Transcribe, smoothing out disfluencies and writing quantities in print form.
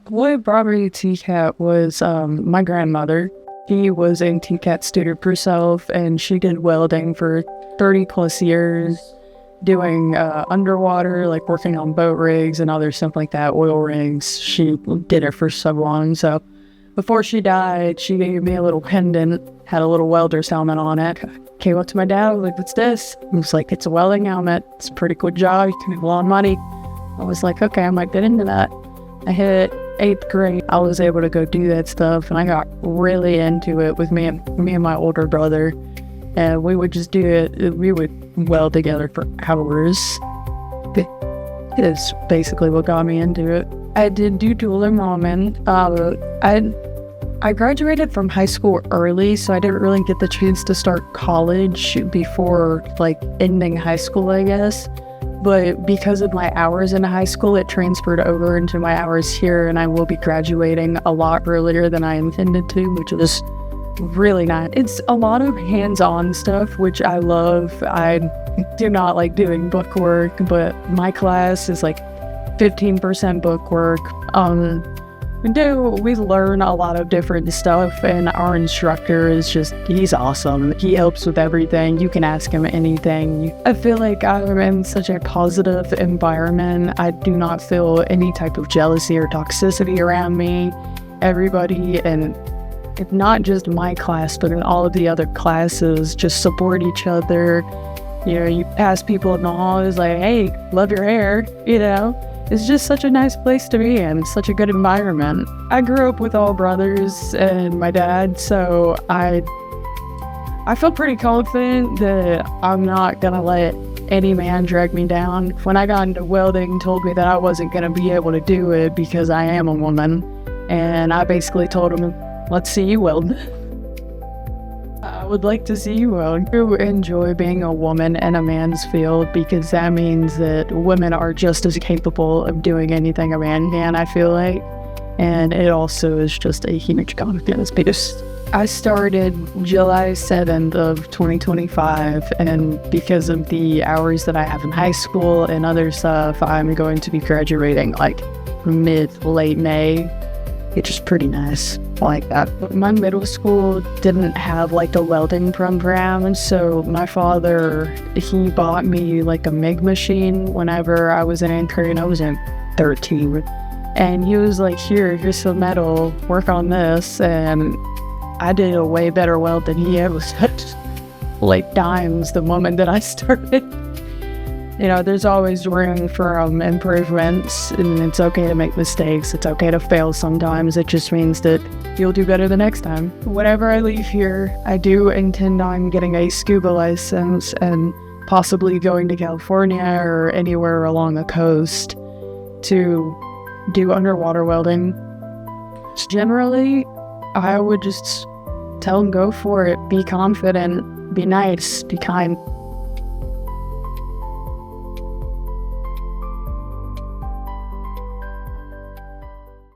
What brought me to TCAT was my grandmother. She was a TCAT student herself, and she did welding for 30 plus years, doing underwater, like working on boat rigs and other stuff like that, oil rigs. She did it for so long. So before she died, she gave me a little pendant, had a little welder's helmet on it. Came up to my dad, I was like, "What's this?" He was like, "It's a welding helmet. It's a pretty good job. You can make a lot of money." I was like, "Okay, I might get into that." I hit 8th grade. I was able to go do that stuff, and I got really into it with me and my older brother. And we would just do it. We would weld together for hours. It's basically what got me into it. I did do dual enrollment. I graduated from high school early, so I didn't really get the chance to start college before like ending high school, I guess. But because of my hours in high school, it transferred over into my hours here, and I will be graduating a lot earlier than I intended to, which is really nice. It's a lot of hands-on stuff, which I love. I do not like doing book work, but my class is like 15% book work. We learn a lot of different stuff, and our instructor is he's awesome. He helps with everything. You can ask him anything. I feel like I'm in such a positive environment. I do not feel any type of jealousy or toxicity around me. Everybody, and if not just my class, but in all of the other classes, just support each other. You know, you pass people in the hall, it's like, "Hey, love your hair," you know? It's just such a nice place to be in. It's such a good environment. I grew up with all brothers and my dad, so I feel pretty confident that I'm not gonna let any man drag me down. When I got into welding, told me that I wasn't gonna be able to do it because I am a woman, and I basically told him, "Let's see you weld." I would like to see you weld. I enjoy being a woman in a man's field because that means that women are just as capable of doing anything a man can, I feel like. And it also is just a huge confidence boost. I started July 7th of 2025, and because of the hours that I have in high school and other stuff, I'm going to be graduating like late May, which is pretty nice. I like that. But my middle school didn't have like a welding program, so my father, he bought me like a MIG machine whenever I was in 8th grade. I was in 13, and he was like, here's some metal, work on this, and I did a way better weld than he ever said. Like dimes the moment that I started. You know, there's always room for improvements, and it's okay to make mistakes. It's okay to fail sometimes. It just means that you'll do better the next time. Whenever I leave here, I do intend on getting a scuba license and possibly going to California or anywhere along the coast to do underwater welding. Generally, I would just tell them, go for it. Be confident, be nice, be kind.